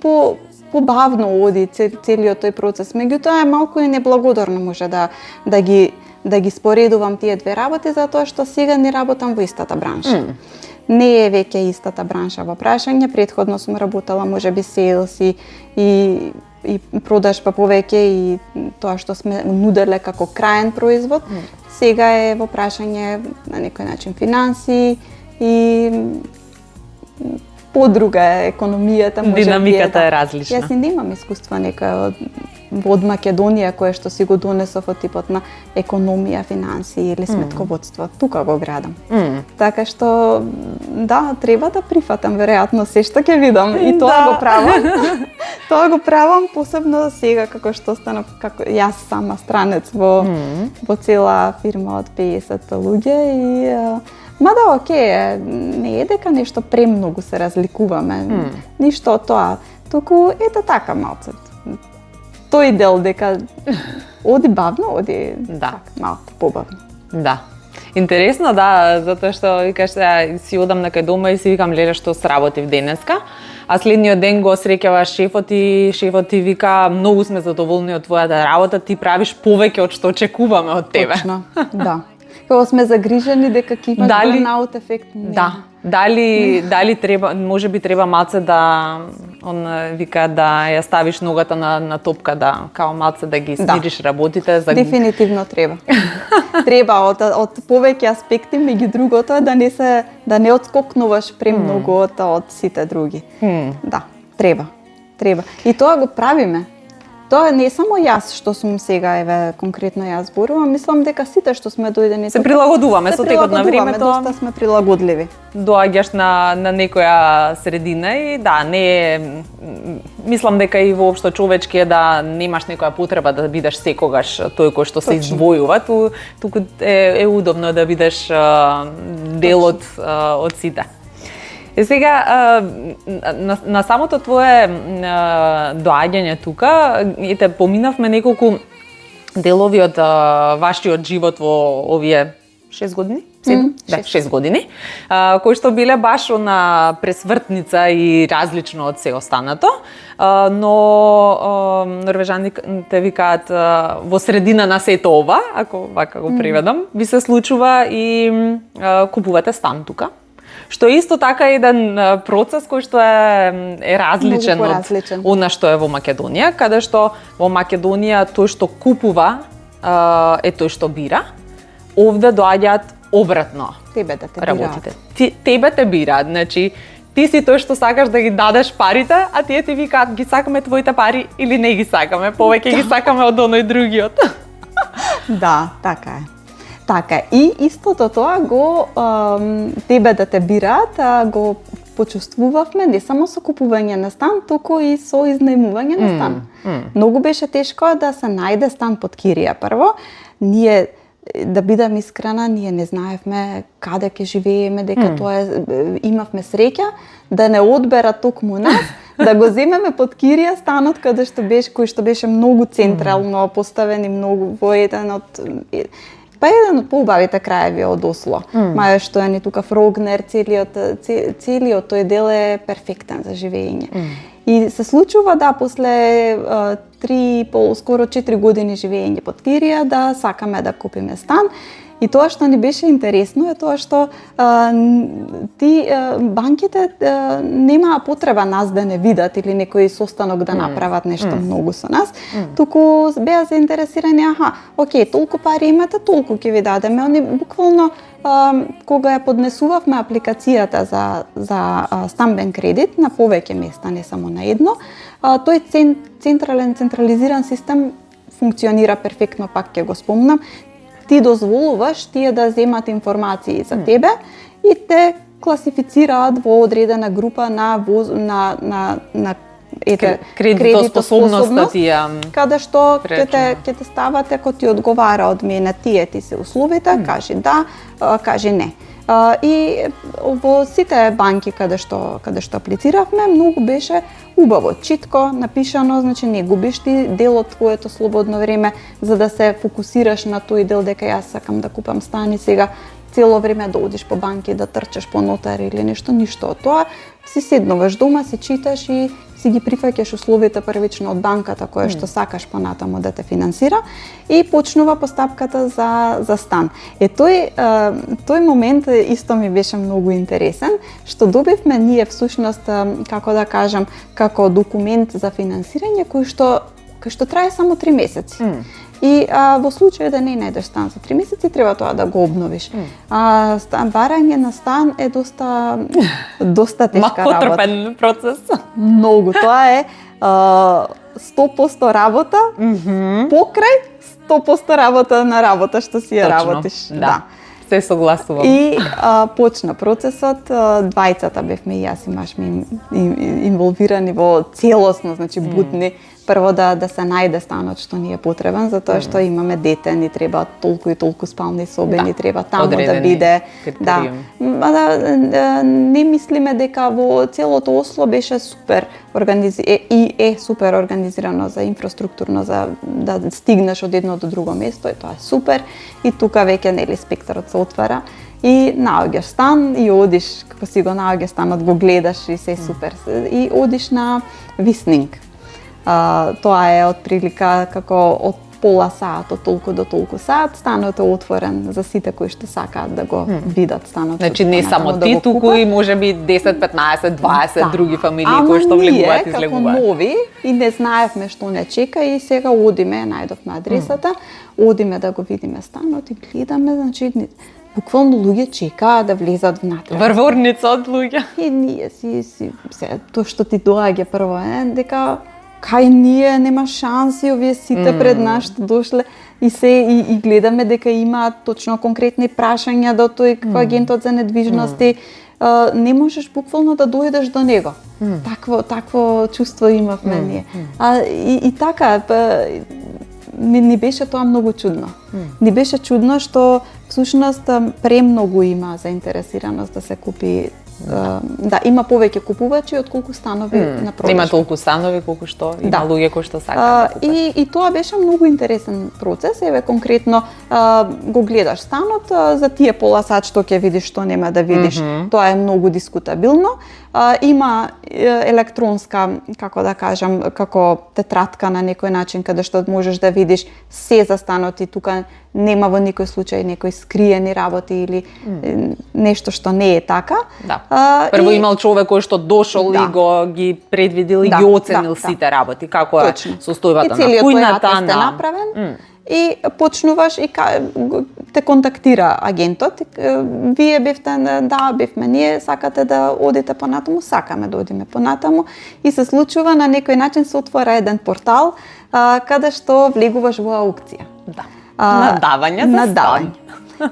побавно оди целиот тој процес. Меѓутоа е малку и неблагодарно може да ги споредувам тие две работи, затоа што сега не работам во истата бранша. Не е веќе истата бранша во прашање, претходно сум работела можеби сейлс и продажба повеќе и тоа што сме нуделе како краен производ. Сега е во прашање на некој начин финанси и подруга е економијата, може динамиката е различна. Јас и немам искуство некој од Македонија кое што си го донесов од типот на економија, финанси или сметководство. Тука го градам. Така што да, треба да прифатам веројатно се што ќе видам и тоа го правам. Тоа го правам посебно сега како што станав како јас сама странец во цела фирма од 50 луѓе и мада окей, не е дека нешто премногу се разликуваме. Ништо од тоа, туку ете така малце. Тој дел дека оди бавно, оди малку побавно. Да. Интересно, да, затоа што викаш си одам некај дома и си викам леле што сработив денеска, а следниот ден го среќава шефот и шефот ти вика многу сме задоволни од твојата работа, ти правиш повеќе од што очекуваме од тебе. Точно, да. Кога сме загрижени дека ќе има бурнаут ефект. Да. Дали треба, можеби треба малце да вика да ја ставиш ногата на топка, да као малце да ги смириш работите за дефинитивно треба. Треба од повеќе аспекти, меѓу другото да не отскокнуваш премногу од сите други. Да, треба. И тоа го правиме. тоа не е само јас што сум сега, еве, конкретно јас зборувам, мислам дека сите што сме дојдени се прилагодуваме со текот на времето. Доста сме прилагодливи. Доаѓаш на некоја средина и да, не е, мислам дека и воопшто човечки е да немаш некоја потреба да бидеш секогаш тој кој што се издвојува, туку е удобно да бидеш дел од сите. И сега, на самото твое доаѓање тука, ете, поминавме неколку делови од вашиот живот во овие 6 години? 7? Да, 6 години, кои што биле баш на пресвртница и различно од се останато, но норвежаните викаат во средина на сето ова, ако вака го преведам, ви се случува и купувате стан тука. Што е исто така еден процес кој што е различен од она што е во Македонија, каде што во Македонија тој што купува е тој што бира. Овде доаѓаат обратно. Тебе да те работите. Тебе те бираат, значи ти си тој што сакаш да ги дадеш парите, а тие ти викаат ги сакаме твоите пари или не ги сакаме, повеќе ги сакаме од оној другиот. Да, така е. Така, и истото тоа го тебе да те бираат, го почувствувавме не само со купување на стан, туку и со изнајмување на стан. Многу беше тешко да се најде стан под кирија прво. Ние, да бидам искрена, ние не знаевме каде ќе живееме, дека тоа имавме среќа да не одберат токму нас, да го земеме под кирија станот кој што беше многу централно поставен и многу во еден од поубавите краеви од Осло. Маја што е ни тука Фрогнер, целиот тој дел е перфектен за живење. И се случува да после 3,5, скоро 4 години живење под кирија да сакаме да купиме стан. И тоа што ни беше интересно е тоа што банките немаа потреба нас да не видат или некој состанок да направат нешто многу со нас, туку беа заинтересирани, окей, толку пари имате, толку ќе ви дадеме. Они буквално кога ја поднесувавме апликацијата за стамбен кредит на повеќе места, не само на едно, тој централизиран систем функционира перфектно, пак ќе го спомнам. Ти дозволуваш тие да земат информации за тебе и те класифицираат во одредена група на кредитоспособност, каде што ќе те ставате кој ти одговара од мене, ти се условите, кажи да, кажи не. И во сите банки каде што аплициравме, многу беше убаво, читко напишано, значи не губиш ти дел од твоето слободно време за да се фокусираш на тој дел дека јас сакам да купам стан и сега цело време да одиш по банки, да трчаш по нотари или ништо од тоа. Си седнуваш дома, си читаш и си ги прифаќаш условите првично од банката која што сакаш понатаму да те финансира и почнува постапката за стан. Тој момент исто ми беше многу интересен, што добивме ние всушност, како да кажам, како документ за финансирање кој што трае само 3 месеци. И во случај да не најдеш стан за 3 месеци, треба тоа да го обновиш. Барање на стан е доста тешка работа. Потрпен процес. Многу. Тоа е 100% работа, покрај 100% работа на работа што си ја работиш. Да. Се согласувам. И почна процесот, двајцата бевме и јас и маж ми инволвирани во целосно, значи будни. Прво да се најде станот што ни е потребен, затоа што имаме дете, ни треба толку и толку спални соби, ни треба таму да биде. Да. Не мислиме дека во целото Осло беше супер супер организирано за инфраструктурно за да стигнеш од едно до друго место и тоа е супер. И тука веќе нели спектарот се отвара и наоѓаш стан и одиш, како си го наоѓаш станот, го гледаш и се супер. И одиш на виснинг. Тоа е отприлика како од пола саат, од толку до толку саат, станот е отворен за сите кои што сакаат да го видат станот. Значи не само ти, туку и можеби 10, 15, 20 други фамилии кои што влегуваат и излегуваат. Ама ние, како нови, и не знаевме што не чека и сега одиме, најдовме адресата, одиме да го видиме станот и гледаме, значи буквално луѓе чекаат да влезат внатре. Врворница од луѓе. И ние си тоа што ти доаѓа прво е дека кај ние нема шанси, овие сите пред нас што дошле и гледаме дека има точно конкретни прашања до тој агентот за недвижности. Не можеш буквално да дојдеш до него. Такво чувство имавме ние. И така, ни беше тоа многу чудно. Ни беше чудно што всушност премногу има заинтересираност да се купи. Да, има повеќе купувачи отколку станови на продажба. Има толку станови колку што има луѓе кои што сакаат да купат. И тоа беше многу интересен процес. Еве конкретно го гледаш станот, за тие пола сат што ќе видиш, што нема да видиш. Тоа е многу дискутабилно. Има електронска, како да кажам, како тетрадка на некој начин каде што можеш да видиш се за станот и тука нема во никој случај некои скриени работи или нешто што не е така. Да. Прво имал човек кој што дошол и ги предвидил и ги оценил сите работи, како е состојбата на кујната, направен. И почнуваш и те контактира агентот. Вие бевме ние, сакате да одите понатаму, сакаме да одиме понатаму. И се случува на некој начин се отвора еден портал каде што влегуваш во аукција. Да. Надавање за стан.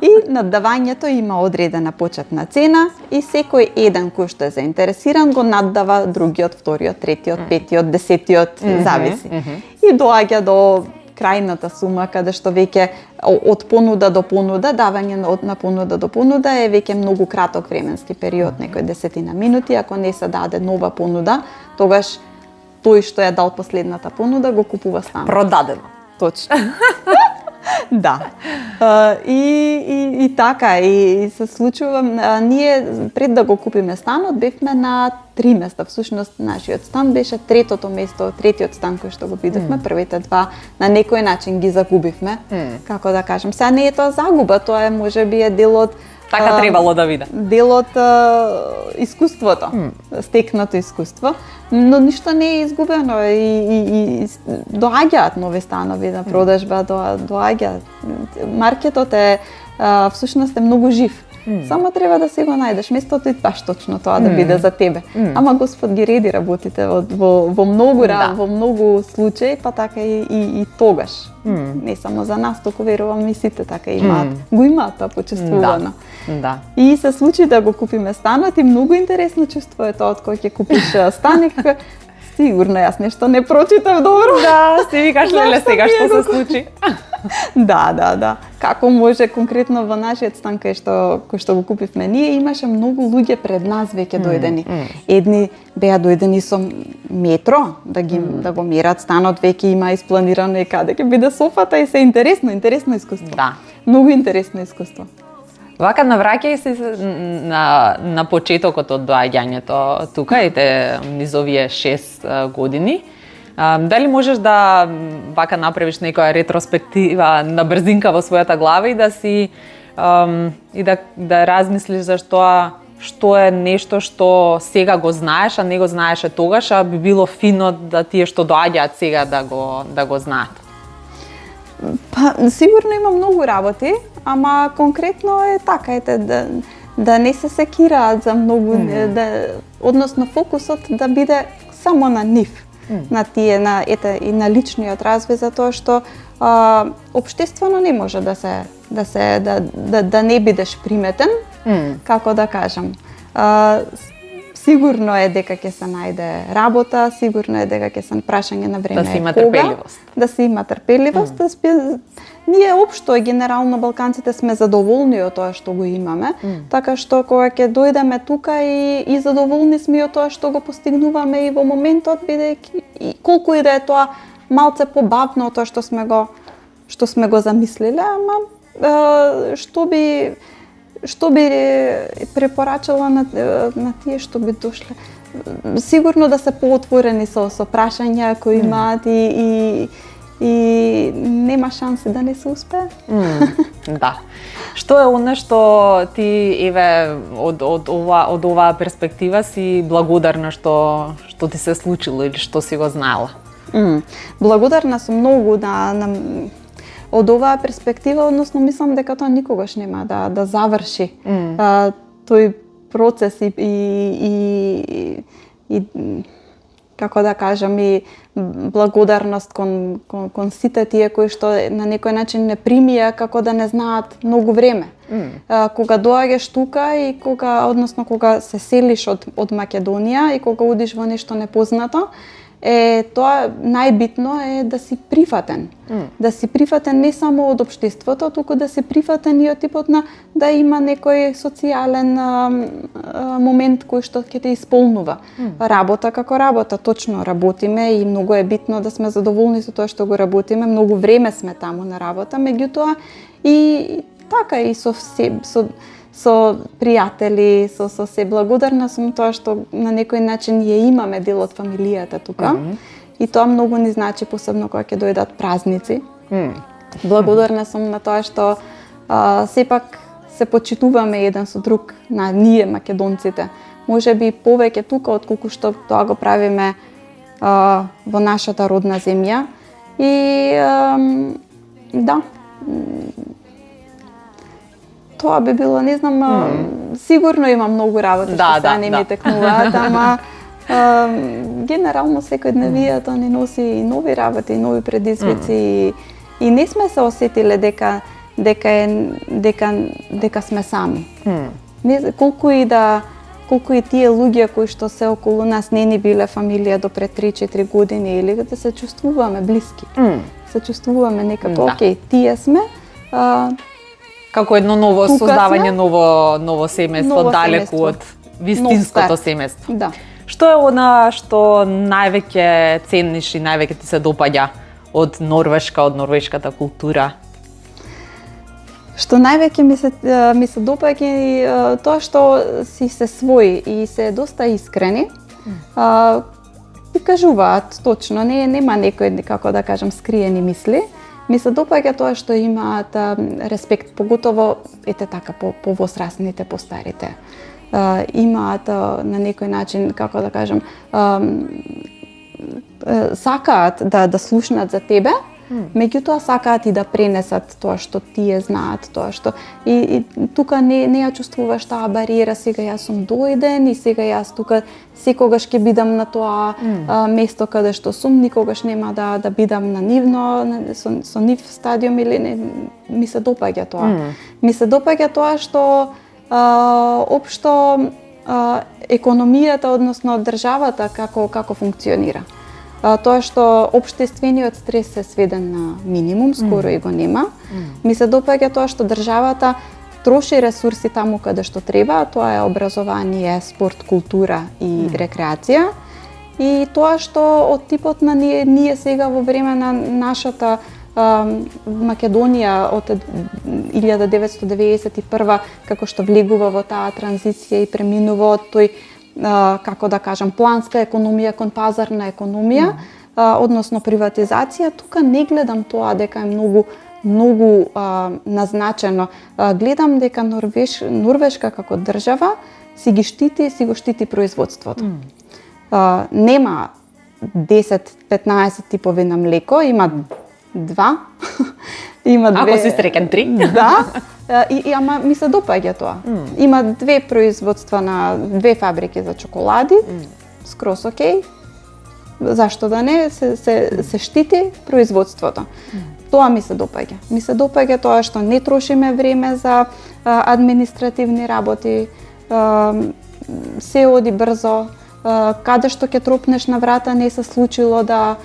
И наддавањето има одредена почетна цена и секој еден кој што е заинтересиран го наддава другиот, вториот, третиот, петиот, десетиот, зависи. И доаѓа до крајната сума каде што веќе од понуда до понуда, давање на понуда до понуда е веќе многу краток временски период, некој 10 минути. Ако не се даде нова понуда, тогаш тој што ја дал последната понуда го купува станот. Продадено. Точно. Да. И така, и се случува, ние пред да го купиме станот, бевме на 3 места. Всушност, нашиот стан беше третото место, третиот стан кој што го видовме, првите два на некој начин ги загубивме. Како да кажем, сега не е тоа загуба, тоа е можеби е дел од така требало да биде. Дел од искуството, стекнато искуство, но ништо не е изгубено и доаѓаат нови станови на продажба, доаѓаат. Маркетот е всушност е многу жив. Само треба да си го најдеш местото и баш точно тоа да биде за тебе. Ама Господ ги реди работите во многу во многу случаи, па така и тогаш. Не само за нас, току верувам и сите така имаат. Го имаат тоа почувствувано. Да. И се случи да го купиме станот и многу интересно чувство е тоа од кој ќе купиш стан и како сигурно јас нешто не прочитав добро. Да, си викаш леле сега што се случи. Да. Како може конкретно во нашиот стан кој што го купивме ние, имаше многу луѓе пред нас веќе дојдени. Едни беа дојдени со метро да го мерат станот, веќе има испланирано и каде ќе биде софата и се интересно искуство. Да. Многу интересно искуство. Вака навраќај се на почетокот од доаѓањето тука и низ овие 6 години. Дали можеш да вака направиш некоја ретроспектива на брзинка во својата глава и да размислиш за што е нешто што сега го знаеш, а не го знаеше тогаш, а би било фино да тие што доаѓаат сега да го знаат? Па, сигурно има многу работи, ама конкретно е така, да не се секираат за многу, односно фокусот да биде само на нив, на тие, и на личниот развој, затоа што општествено не може да не бидеш приметен, како да кажам. Сигурно е дека ќе се најде работа, сигурно е дека ќе се прашање на време. Да се има трпеливост. Да се има трпеливост. Ние општо, генерално балканците сме задоволни од тоа што го имаме, така што кога ќе дојдеме тука и задоволни сме од тоа што го постигнуваме и во моментот, бидејќи колку и да е тоа малце побавно од тоа што сме го замислиле, ама што би препорачала на тие што би дошле? Сигурно да се поотворени со прашања кои имаат и нема шанси да не се успее. Да. Што е она што ти еве од оваа перспектива си благодарна што ти се случило или што си го знаела? Благодарна сум многу од оваа перспектива, односно мислам дека тоа никогаш нема да заврши тој процес и како да кажам, и благодарност кон сите тие кои што на некој начин не примија како да не знаат многу време. Кога доаѓаш тука и кога се селиш од Македонија и кога одиш во нешто непознато, тоа најбитно е да си прифатен. Да си прифатен не само од општеството, туку да си прифатен и од типот на да има некој социјален момент кој што ќе те исполнува. Работа како работа, точно работиме и многу е битно да сме задоволни со тоа што го работиме, многу време сме таму на работа, меѓутоа и така и со пријатели, со се благодарна сум тоа што на некој начин ја имаме дел од фамилијата тука. И тоа многу ни значи, посебно кога ќе дојдат празници. Благодарна сум на тоа што сепак се почитуваме еден со друг, на ние македонците. Можеби повеќе тука отколку што тоа го правиме во нашата родна земја. И да, тоа би било, не знам, сигурно има многу работи што се не ми текнуваат, ама генерално секојдневието ни носи и нови работи, и нови предизвици и не сме се осетиле дека сме сами. Колку и тие луѓе кои што се околу нас не ни биле фамилија до пред 3-4 години или да се чувствуваме блиски. Се чувствуваме некако, окей, тие сме. Како едно ново создавање, ново семејство, далеку од вистинското семејство. Да. Што е она што највеќе цениш и највеќе ти се допаѓа од Норвешка, од норвешката култура? Што највеќе ми се допаѓа тоа што си се свои и се доста искрени. И кажуваат точно, нема некој, како да кажам, скриени мисли. Ми се допаѓа тоа што имаат респект, поготово така по возрастните, по старите. Имаат на некој начин, како да кажам, сакаат да слушнат за тебе, меѓутоа сакаат и да пренесат тоа што тие знаат, тоа што и тука не ја чувствуваш таа бариера, сега јас сум дојден и сега јас тука секогаш ќе бидам на тоа место каде што сум, никогаш нема да бидам на нивно, со нив стадиум или не, ми се допаѓа тоа. Ми се допаѓа тоа што општо економијата, односно државата како функционира. Тоа што општествениот стрес се сведен на минимум, скоро и го нема. Ми се допаѓа тоа што државата троши ресурси таму каде што треба, тоа е образование, спорт, култура и рекреација. И тоа што од типот на ние сега во време на нашата Македонија од 1991 како што влегува во таа транзиција и преминува од тој, како да кажам, планска економија кон пазарна економија, односно приватизација, тука не гледам тоа дека е многу назначено. Гледам дека Норвешка како држава си го штити производството. Нема 10-15 типови на млеко, има 2. Има 2. Ако си среќен 3. Да. Ама ми се допаѓа тоа. Има 2 производства на 2 фабрики за чоколади. Скрос окей. Зашто да не, се штити производството. Тоа ми се допаѓа. Ми се допаѓа тоа што не трошиме време за административни работи. Се оди брзо. Каде што ќе тропнеш на врата не се случило да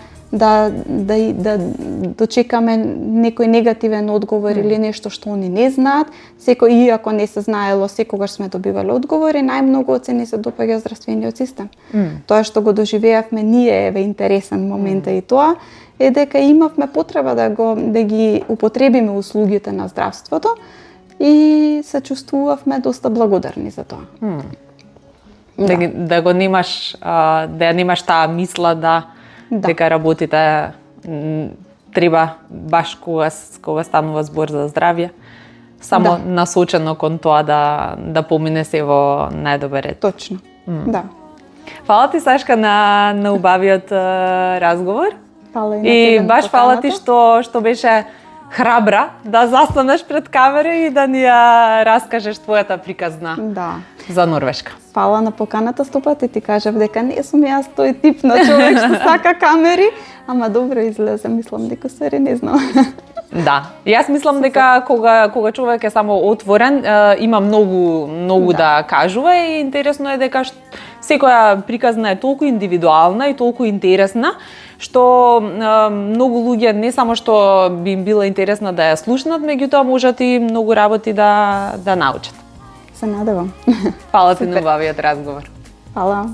дочекаме некој негативен одговор или нешто што они не знаат. Иако не се знаело, секогаш сме добивале одговори, најмногу оцени се допаѓа здравствениот систем. Тоа што го доживеавме ние е интересен момент и тоа е дека имавме потреба да ги употребиме услугите на здравството и се чувствувавме доста благодарни за тоа. Да го немаш, да ја немаш таа мисла дека работите треба баш кога станува збор за здравје, само насочено кон тоа да помине се во најдобар ред. Точно. Да. Фала ти, Сашка, на убавиот разговор. Фала и баш фала ти што беше храбра да застанеш пред камера и да ни ја раскажеш твојата приказна. Да. за Норвешка? Фала на поканата стопат и ти кажав дека не сум јас тој тип на човек што сака камери, ама добро излезе, мислам дека сари не знам. Да, јас мислам дека кога човек е само отворен, има многу да кажува и интересно е дека секоја приказна е толку индивидуална и толку интересна, што многу луѓе не само што би им била интересна да ја слушнат, меѓутоа можат и многу работи да научат. Се надевам. Фала ти на убавиот разговор. Фала.